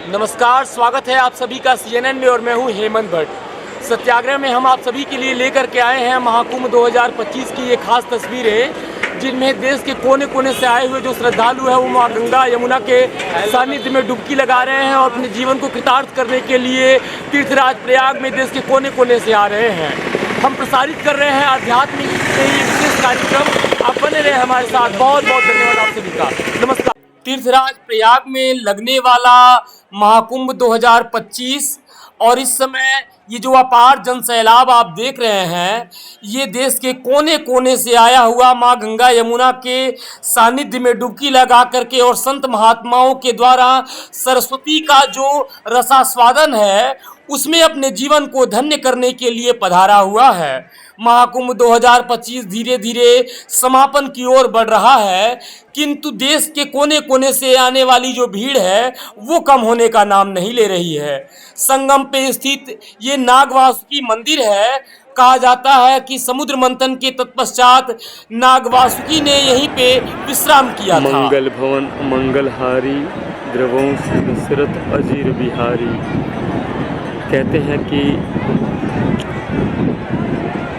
नमस्कार, स्वागत है आप सभी का CNN में और मैं हूं हेमंत भट्ट। सत्याग्रह में हम आप सभी के लिए लेकर के आए हैं महाकुंभ 2025 की ये खास तस्वीरें, जिनमें देश के कोने कोने से आए हुए जो श्रद्धालु हैं वो माँ गंगा यमुना के सानिध्य में डुबकी लगा रहे हैं और अपने जीवन को कृतार्थ करने के लिए तीर्थराज प्रयाग में देश के कोने कोने से आ रहे हैं। हम प्रसारित कर रहे हैं आध्यात्मिक से ये विशेष कार्यक्रम। आप बने रहे हमारे साथ। बहुत बहुत धन्यवाद आप सभी का। नमस्कार। तीर्थराज प्रयाग में लगने वाला महाकुंभ 2025 और इस समय ये जो अपार जन सैलाब आप देख रहे हैं, ये देश के कोने कोने से आया हुआ माँ गंगा यमुना के सानिध्य में डुबकी लगा करके और संत महात्माओं के द्वारा सरस्वती का जो रसास्वादन है उसमें अपने जीवन को धन्य करने के लिए पधारा हुआ है। महाकुंभ 2025 धीरे धीरे समापन की ओर बढ़ रहा है, किंतु देश के कोने कोने से आने वाली जो भीड़ है वो कम होने का नाम नहीं ले रही है। संगम पे स्थित ये नागवासुकी मंदिर है। कहा जाता है कि समुद्र मंथन के तत्पश्चात नागवासुकी ने यहीं पे विश्राम किया था। मंगल भवन मंगलहारी द्रवंश दशरथ अजीर बिहारी। कहते हैं कि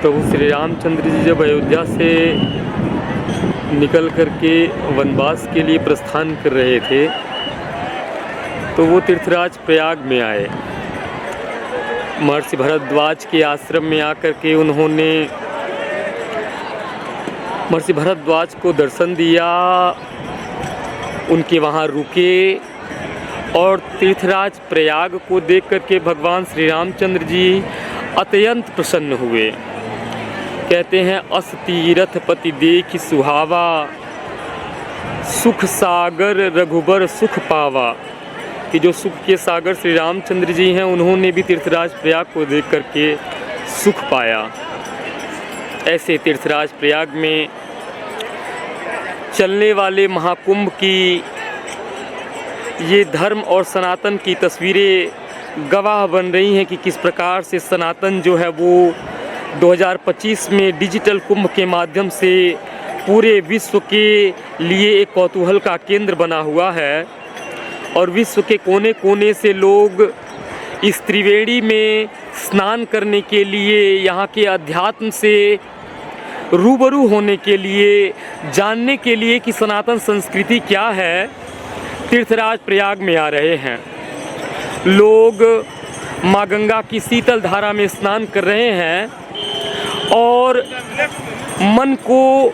प्रभु श्री रामचंद्र जी जब अयोध्या से निकल करके वनवास के लिए प्रस्थान कर रहे थे तो वो तीर्थराज प्रयाग में आए। महर्षि भरद्वाज के आश्रम में आकर के उन्होंने महर्षि भरद्वाज को दर्शन दिया, उनके वहाँ रुके और तीर्थराज प्रयाग को देख करके भगवान श्री रामचंद्र जी अत्यंत प्रसन्न हुए। कहते हैं अस तीरथपति देख सुहावा, सुख सागर रघुबर सुख पावा, कि जो सुख के सागर श्री रामचंद्र जी हैं उन्होंने भी तीर्थराज प्रयाग को देख करके सुख पाया। ऐसे तीर्थराज प्रयाग में चलने वाले महाकुंभ की ये धर्म और सनातन की तस्वीरें गवाह बन रही हैं कि किस प्रकार से सनातन जो है वो 2025 में डिजिटल कुंभ के माध्यम से पूरे विश्व के लिए एक कौतूहल का केंद्र बना हुआ है और विश्व के कोने कोने से लोग इस त्रिवेणी में स्नान करने के लिए, यहाँ के अध्यात्म से रूबरू होने के लिए, जानने के लिए कि सनातन संस्कृति क्या है, तीर्थराज प्रयाग में आ रहे हैं। लोग माँ गंगा की शीतल धारा में स्नान कर रहे हैं और मन को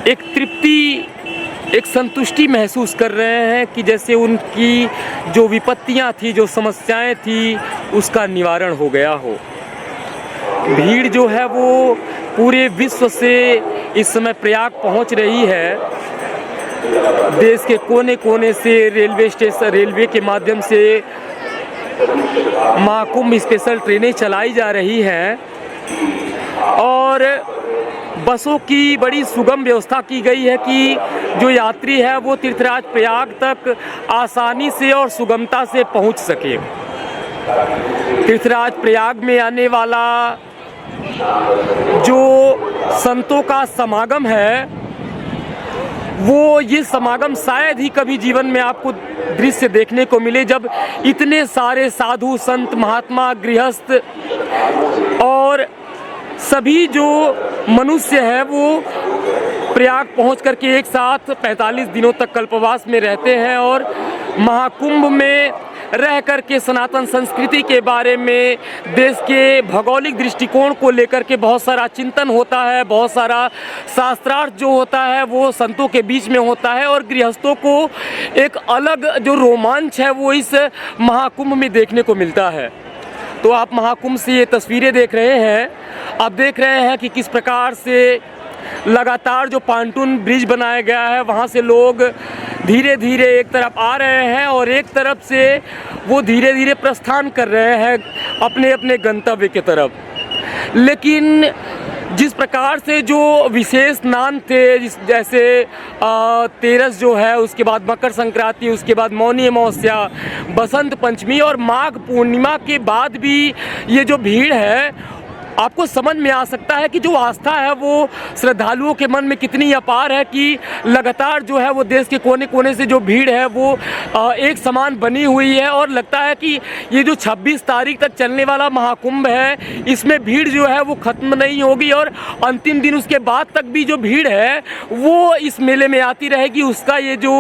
एक तृप्ति, एक संतुष्टि महसूस कर रहे हैं कि जैसे उनकी जो विपत्तियां थी, जो समस्याएं थी, उसका निवारण हो गया हो। भीड़ जो है वो पूरे विश्व से इस समय प्रयाग पहुंच रही है। देश के कोने कोने से रेलवे के माध्यम से महाकुंभ स्पेशल ट्रेनें चलाई जा रही हैं और बसों की बड़ी सुगम व्यवस्था की गई है कि जो यात्री है वो तीर्थराज प्रयाग तक आसानी से और सुगमता से पहुंच सके। तीर्थराज प्रयाग में आने वाला जो संतों का समागम है वो ये समागम शायद ही कभी जीवन में आपको दृश्य देखने को मिले, जब इतने सारे साधु संत महात्मा गृहस्थ और सभी जो मनुष्य हैं वो प्रयाग पहुंच करके एक साथ 45 दिनों तक कल्पवास में रहते हैं और महाकुंभ में रह करके सनातन संस्कृति के बारे में, देश के भौगोलिक दृष्टिकोण को लेकर के बहुत सारा चिंतन होता है, बहुत सारा शास्त्रार्थ जो होता है वो संतों के बीच में होता है और गृहस्थों को एक अलग जो रोमांच है वो इस महाकुंभ में देखने को मिलता है। तो आप महाकुंभ से ये तस्वीरें देख रहे हैं, आप देख रहे हैं कि किस प्रकार से लगातार जो पांटून ब्रिज बनाया गया है वहाँ से लोग धीरे धीरे एक तरफ आ रहे हैं और एक तरफ से वो धीरे धीरे प्रस्थान कर रहे हैं अपने अपने गंतव्य की तरफ। लेकिन जिस प्रकार से जो विशेष स्नान थे, जैसे तेरस जो है, उसके बाद मकर संक्रांति, उसके बाद मौनी अमावस्या, बसंत पंचमी और माघ पूर्णिमा के बाद भी ये जो भीड़ है आपको समझ में आ सकता है कि जो आस्था है वो श्रद्धालुओं के मन में कितनी अपार है कि लगातार जो है वो देश के कोने कोने से जो भीड़ है वो एक समान बनी हुई है। और लगता है कि ये जो 26 तारीख तक चलने वाला महाकुंभ है इसमें भीड़ जो है वो ख़त्म नहीं होगी और अंतिम दिन उसके बाद तक भी जो भीड़ है वो इस मेले में आती रहेगी। उसका ये जो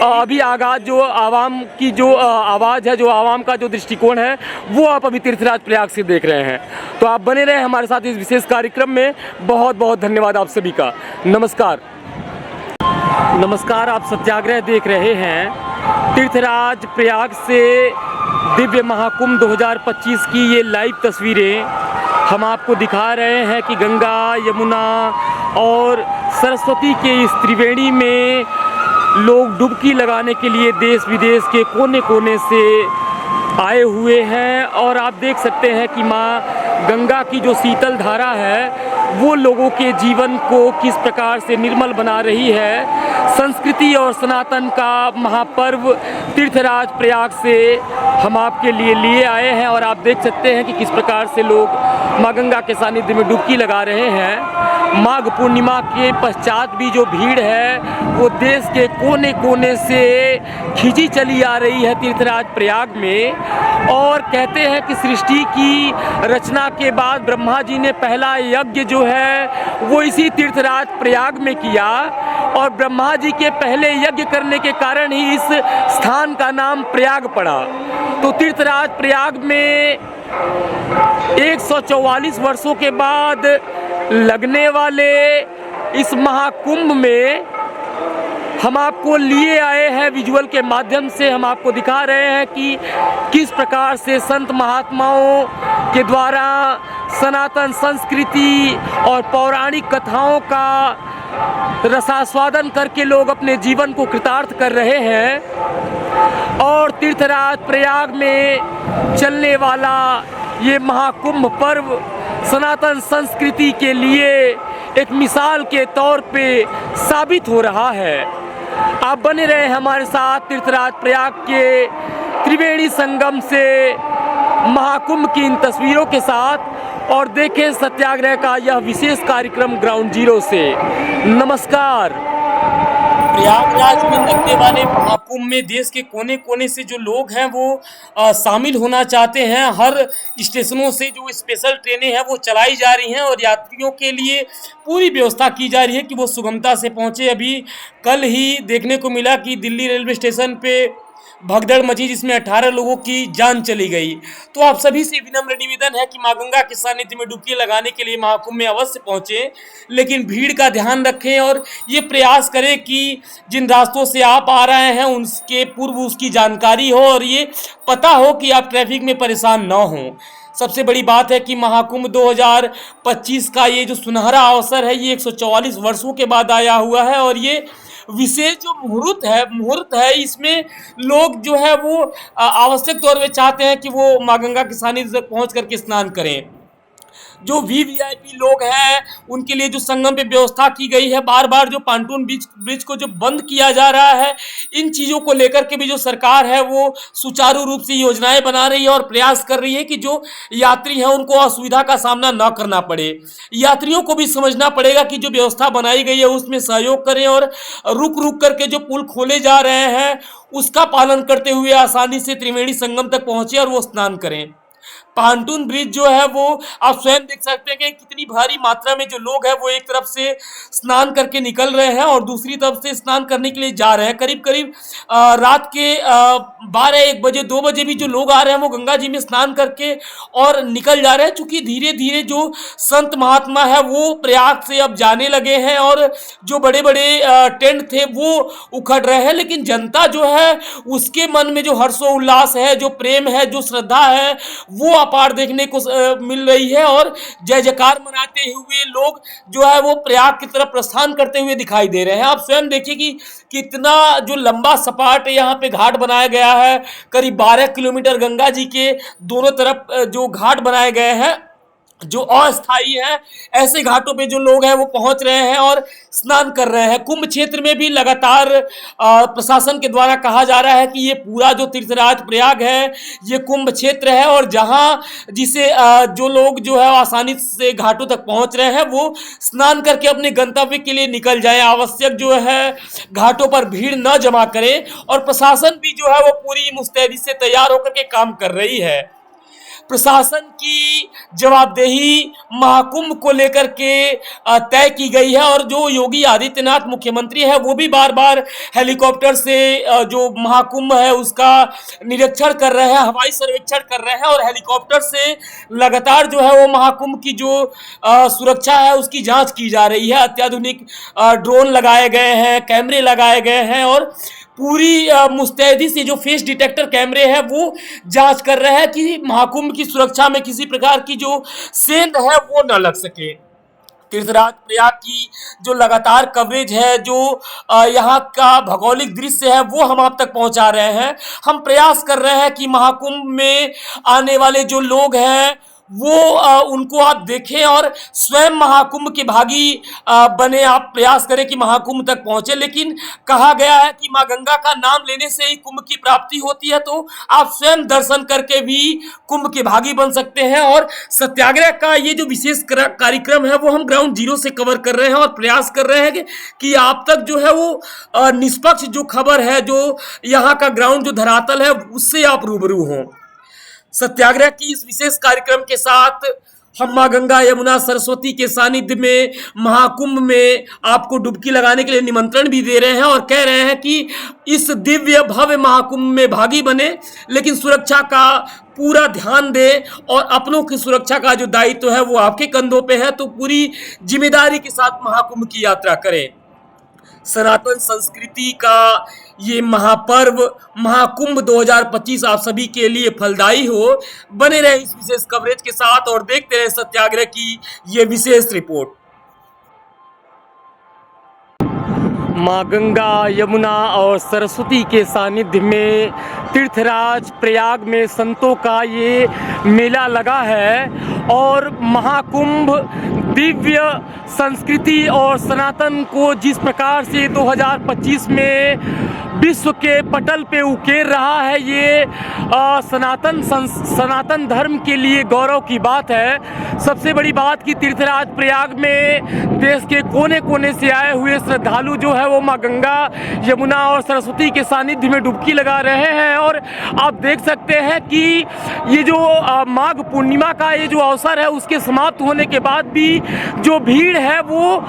अभी आगाज़ जो आवाम की जो आवाज़ है, जो आवाम का जो दृष्टिकोण है वो आप अभी तीर्थराज प्रयाग से देख रहे हैं। तो आप बने रहे हमारे साथ इस विशेष कार्यक्रम में। बहुत बहुत धन्यवाद आप सभी का। नमस्कार। नमस्कार, आप सत्याग्रह देख रहे हैं। तीर्थराज प्रयाग से दिव्य महाकुंभ 2025 की ये लाइव तस्वीरें हम आपको दिखा रहे हैं कि गंगा, यमुना और सरस्वती के इस त्रिवेणी में लोग डुबकी लगाने के लिए देश विदेश के कोने कोने से आए हुए हैं। और आप देख सकते हैं कि माँ गंगा की जो शीतल धारा है वो लोगों के जीवन को किस प्रकार से निर्मल बना रही है। संस्कृति और सनातन का महापर्व तीर्थराज प्रयाग से हम आपके लिए आए हैं और आप देख सकते हैं कि किस प्रकार से लोग माँ गंगा के सानिध्य में डुबकी लगा रहे हैं। माघ पूर्णिमा के पश्चात भी जो भीड़ है वो देश के कोने कोने से खिंची चली आ रही है तीर्थराज प्रयाग में। और कहते हैं कि सृष्टि की रचना के बाद ब्रह्मा जी ने पहला यज्ञ जो है वो इसी तीर्थराज प्रयाग में किया और ब्रह्मा जी के पहले यज्ञ करने के कारण ही इस स्थान का नाम प्रयाग पड़ा। तो तीर्थराज प्रयाग में 144 वर्षों के बाद लगने वाले इस महाकुंभ में हम आपको लिए आए हैं। विजुअल के माध्यम से हम आपको दिखा रहे हैं कि किस प्रकार से संत महात्माओं के द्वारा सनातन संस्कृति और पौराणिक कथाओं का रसास्वादन करके लोग अपने जीवन को कृतार्थ कर रहे हैं। और तीर्थराज प्रयाग में चलने वाला ये महाकुंभ पर्व सनातन संस्कृति के लिए एक मिसाल के तौर पे साबित हो रहा है। आप बने रहे हमारे साथ तीर्थराज प्रयाग के त्रिवेणी संगम से महाकुंभ की इन तस्वीरों के साथ और देखें सत्याग्रह का यह विशेष कार्यक्रम ग्राउंड जीरो से। नमस्कार। प्रयागराज में लगने वाले महाकुंभ में देश के कोने कोने से जो लोग हैं वो शामिल होना चाहते हैं। हर स्टेशनों से जो स्पेशल ट्रेनें हैं वो चलाई जा रही हैं और यात्रियों के लिए पूरी व्यवस्था की जा रही है कि वो सुगमता से पहुंचे। अभी कल ही देखने को मिला कि दिल्ली रेलवे स्टेशन पे भगदड़ मची जिसमें 18 लोगों की जान चली गई। तो आप सभी से विनम्र निवेदन है कि माँ गंगा के सानिध्य में डुबकी लगाने के लिए महाकुंभ में अवश्य पहुंचें, लेकिन भीड़ का ध्यान रखें और ये प्रयास करें कि जिन रास्तों से आप आ रहे हैं उनके पूर्व उसकी जानकारी हो और ये पता हो कि आप ट्रैफिक में परेशान ना हों। सबसे बड़ी बात है कि महाकुंभ 2025 का ये जो सुनहरा अवसर है ये 144 वर्षों के बाद आया हुआ है और ये विशेष जो मुहूर्त है इसमें लोग जो है वो आवश्यक तौर पे चाहते हैं कि वो माँ गंगा के सानिध्य तक पहुँच करके स्नान करें। जो वीवीआईपी लोग हैं उनके लिए जो संगम पे व्यवस्था की गई है, बार बार जो पांटून ब्रिज को जो बंद किया जा रहा है, इन चीज़ों को लेकर के भी जो सरकार है वो सुचारू रूप से योजनाएं बना रही है और प्रयास कर रही है कि जो यात्री हैं उनको असुविधा का सामना न करना पड़े। यात्रियों को भी समझना पड़ेगा कि जो व्यवस्था बनाई गई है उसमें सहयोग करें और रुक रुक करके जो पुल खोले जा रहे हैं उसका पालन करते हुए आसानी से त्रिवेणी संगम तक पहुँचे और वो स्नान करें। पांटून ब्रिज जो है वो आप स्वयं देख सकते हैं कि कितनी भारी मात्रा में जो लोग हैं वो एक तरफ से स्नान करके निकल रहे हैं और दूसरी तरफ से स्नान करने के लिए जा रहे हैं। करीब करीब रात के 12-1 बजे 2 बजे भी जो लोग आ रहे हैं वो गंगा जी में स्नान करके और निकल जा रहे हैं। चूँकि धीरे धीरे जो संत महात्मा है वो प्रयाग से अब जाने लगे हैं और जो बड़े बड़े टेंट थे वो उखड़ रहे हैं, लेकिन जनता जो है उसके मन में जो हर्षोल्लास है, जो प्रेम है, जो श्रद्धा है वो अपार देखने को मिल रही है और जय जयकार मनाते हुए लोग जो है वो प्रयाग की तरफ प्रस्थान करते हुए दिखाई दे रहे हैं। आप स्वयं देखिए कि कितना जो लंबा सपाट यहाँ पे घाट बनाया गया है। करीब 12 किलोमीटर गंगा जी के दोनों तरफ जो घाट बनाए गए हैं जो अस्थायी है, ऐसे घाटों पे जो लोग हैं वो पहुंच रहे हैं और स्नान कर रहे हैं। कुंभ क्षेत्र में भी लगातार प्रशासन के द्वारा कहा जा रहा है कि ये पूरा जो तीर्थराज प्रयाग है ये कुंभ क्षेत्र है, और जहां जिसे जो लोग जो है आसानी से घाटों तक पहुंच रहे हैं वो स्नान करके अपने गंतव्य के लिए निकल जाएं। आवश्यक जो है घाटों पर भीड़ न जमा करें, और प्रशासन भी जो है वो पूरी मुस्तैदी से तैयार होकर के काम कर रही है। प्रशासन की जवाबदेही महाकुंभ को लेकर के तय की गई है, और जो योगी आदित्यनाथ मुख्यमंत्री है वो भी बार बार हेलीकॉप्टर से जो महाकुंभ है उसका निरीक्षण कर रहे हैं, हवाई सर्वेक्षण कर रहे हैं, और हेलीकॉप्टर से लगातार जो है वो महाकुंभ की जो सुरक्षा है उसकी जांच की जा रही है। अत्याधुनिक ड्रोन लगाए गए हैं, कैमरे लगाए गए हैं, और पूरी मुस्तैदी से जो फेस डिटेक्टर कैमरे हैं वो जांच कर रहे हैं कि महाकुंभ की सुरक्षा में किसी प्रकार की जो सेंध है वो न लग सके। तीर्थराज प्रयाग की जो लगातार कवरेज है, जो यहाँ का भौगोलिक दृश्य है वो हम आप तक पहुंचा रहे हैं। हम प्रयास कर रहे हैं कि महाकुंभ में आने वाले जो लोग हैं वो उनको आप देखें और स्वयं महाकुंभ के भागी बने, आप प्रयास करें कि महाकुंभ तक पहुंचे। लेकिन कहा गया है कि मां गंगा का नाम लेने से ही कुंभ की प्राप्ति होती है, तो आप स्वयं दर्शन करके भी कुंभ के भागी बन सकते हैं। और सत्याग्रह का ये जो विशेष कार्यक्रम है वो हम ग्राउंड जीरो से कवर कर रहे हैं, और प्रयास कर रहे हैं कि आप तक जो है वो निष्पक्ष जो खबर है, जो यहाँ का ग्राउंड जो धरातल है उससे आप रूबरू हों। सत्याग्रह की इस विशेष कार्यक्रम के साथ हम मां गंगा यमुना सरस्वती के सानिध्य में महाकुंभ में आपको डुबकी लगाने के लिए निमंत्रण भी दे रहे हैं, और कह रहे हैं कि इस दिव्य भव्य महाकुंभ में भागी बने, लेकिन सुरक्षा का पूरा ध्यान दें, और अपनों की सुरक्षा का जो दायित्व है वो आपके कंधों पे है, तो पूरी जिम्मेदारी के साथ महाकुंभ की यात्रा करें। सनातन संस्कृति का ये महापर्व महाकुंभ 2025 आप सभी के लिए फलदायी हो। बने रहे इस विशेष कवरेज के साथ और देखते रहे सत्याग्रह की ये विशेष रिपोर्ट। माँ गंगा यमुना और सरस्वती के सानिध्य में तीर्थराज प्रयाग में संतों का ये मेला लगा है, और महाकुंभ दिव्य संस्कृति और सनातन को जिस प्रकार से 2025 में विश्व के पटल पे उकेर रहा है, ये सनातन धर्म के लिए गौरव की बात है। सबसे बड़ी बात कि तीर्थराज प्रयाग में देश के कोने कोने से आए हुए श्रद्धालु जो है वो माँ गंगा यमुना और सरस्वती के सानिध्य में डुबकी लगा रहे हैं, और आप देख सकते हैं कि ये जो माघ पूर्णिमा का ये जो अवसर है उसके समाप्त होने के बाद भी जो भीड़ है वो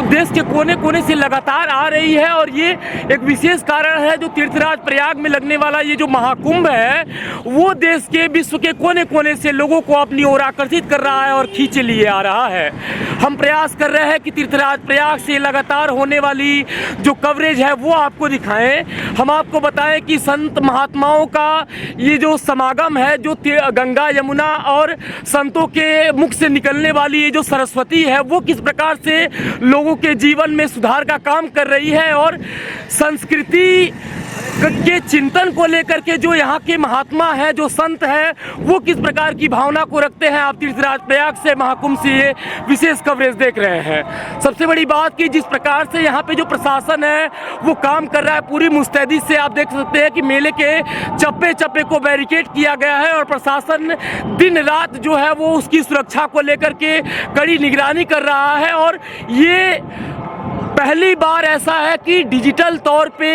देश के कोने कोने से लगातार आ रही है, और ये एक विशेष कारण है जो तीर्थराज प्रयाग में लगने वाला ये जो महाकुंभ है वो देश के विश्व के कोने कोने से लोगों को अपनी ओर आकर्षित कर रहा है और खींचे लिए आ रहा है। हम प्रयास कर रहे हैं कि तीर्थराज प्रयाग से लगातार होने वाली जो कवरेज है वो आपको दिखाएं। हम आपको बताएं कि संत महात्माओं का ये जो समागम है, जो गंगा यमुना और संतों के मुख से निकलने वाली ये जो सरस्वती है वो किस प्रकार से लोगों के जीवन में सुधार का काम कर रही है, और संस्कृति के चिंतन को लेकर के जो यहाँ के महात्मा है, जो संत है, वो किस प्रकार की भावना को रखते हैं। आप तीर्थराज प्रयाग से महाकुंभ से ये विशेष कवरेज देख रहे हैं। सबसे बड़ी बात कि जिस प्रकार से यहाँ पे जो प्रशासन है वो काम कर रहा है पूरी मुस्तैदी से, आप देख सकते हैं कि मेले के चप्पे चप्पे को बैरिकेड किया गया है, और प्रशासन दिन रात जो है वो उसकी सुरक्षा को लेकर के कड़ी निगरानी कर रहा है। और ये पहली बार ऐसा है कि डिजिटल तौर पे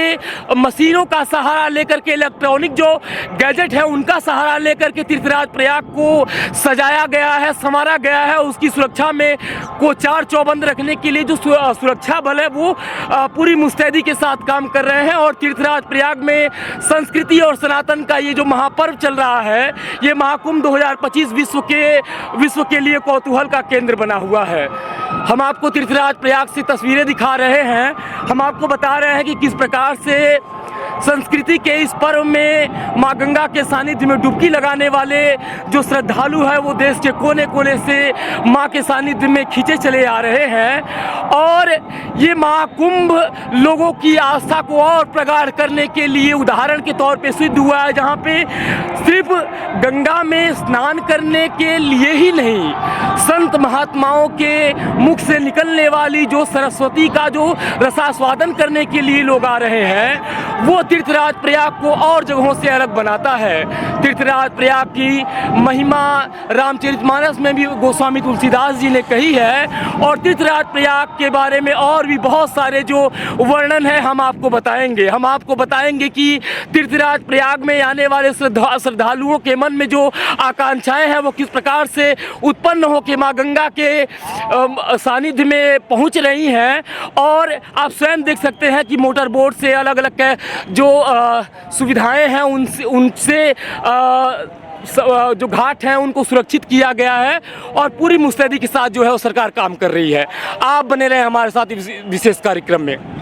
मशीनों का सहारा लेकर के, इलेक्ट्रॉनिक जो गैजेट है उनका सहारा लेकर के तीर्थराज प्रयाग को सजाया गया है, संवारा गया है। उसकी सुरक्षा में को चार चौबंद रखने के लिए जो सुरक्षा बल है वो पूरी मुस्तैदी के साथ काम कर रहे हैं। और तीर्थराज प्रयाग में संस्कृति और सनातन का ये जो महापर्व चल रहा है, ये महाकुंभ 2025 विश्व के लिए कौतूहल का केंद्र बना हुआ है। हम आपको तीर्थराज प्रयाग से तस्वीरें दिखा रहे हैं। हम आपको बता रहे हैं कि किस प्रकार से संस्कृति के इस पर्व में माँ गंगा के सानिध्य में डुबकी लगाने वाले जो श्रद्धालु हैं वो देश के कोने कोने से माँ के सानिध्य में खींचे चले आ रहे हैं। और ये महाकुंभ लोगों की आस्था को और प्रगाढ़ करने के लिए उदाहरण के तौर पे सिद्ध हुआ है, जहाँ पे सिर्फ गंगा में स्नान करने के लिए ही नहीं, संत महात्माओं के मुख से निकलने वाली जो सरस्वती का जो रसास्वादन करने के लिए लोग आ रहे हैं, वो तीर्थराज प्रयाग को और जगहों से अलग बनाता है। तीर्थराज प्रयाग की महिमा रामचरितमानस में भी गोस्वामी तुलसीदास जी ने कही है, और तीर्थराज प्रयाग के बारे में और भी बहुत सारे जो वर्णन है हम आपको बताएंगे। हम आपको बताएंगे कि तीर्थराज प्रयाग में आने वाले श्रद्धालुओं के मन में जो आकांक्षाएं हैं वो किस प्रकार से उत्पन्न हो के माँ गंगा के सानिध्य में पहुंच रही हैं। और आप स्वयं देख सकते हैं कि मोटर बोट से अलग अलग जो सुविधाएं हैं उनसे जो घाट हैं उनको सुरक्षित किया गया है, और पूरी मुस्तैदी के साथ जो है वो सरकार काम कर रही है। आप बने रहे हमारे साथ इस विशेष कार्यक्रम में।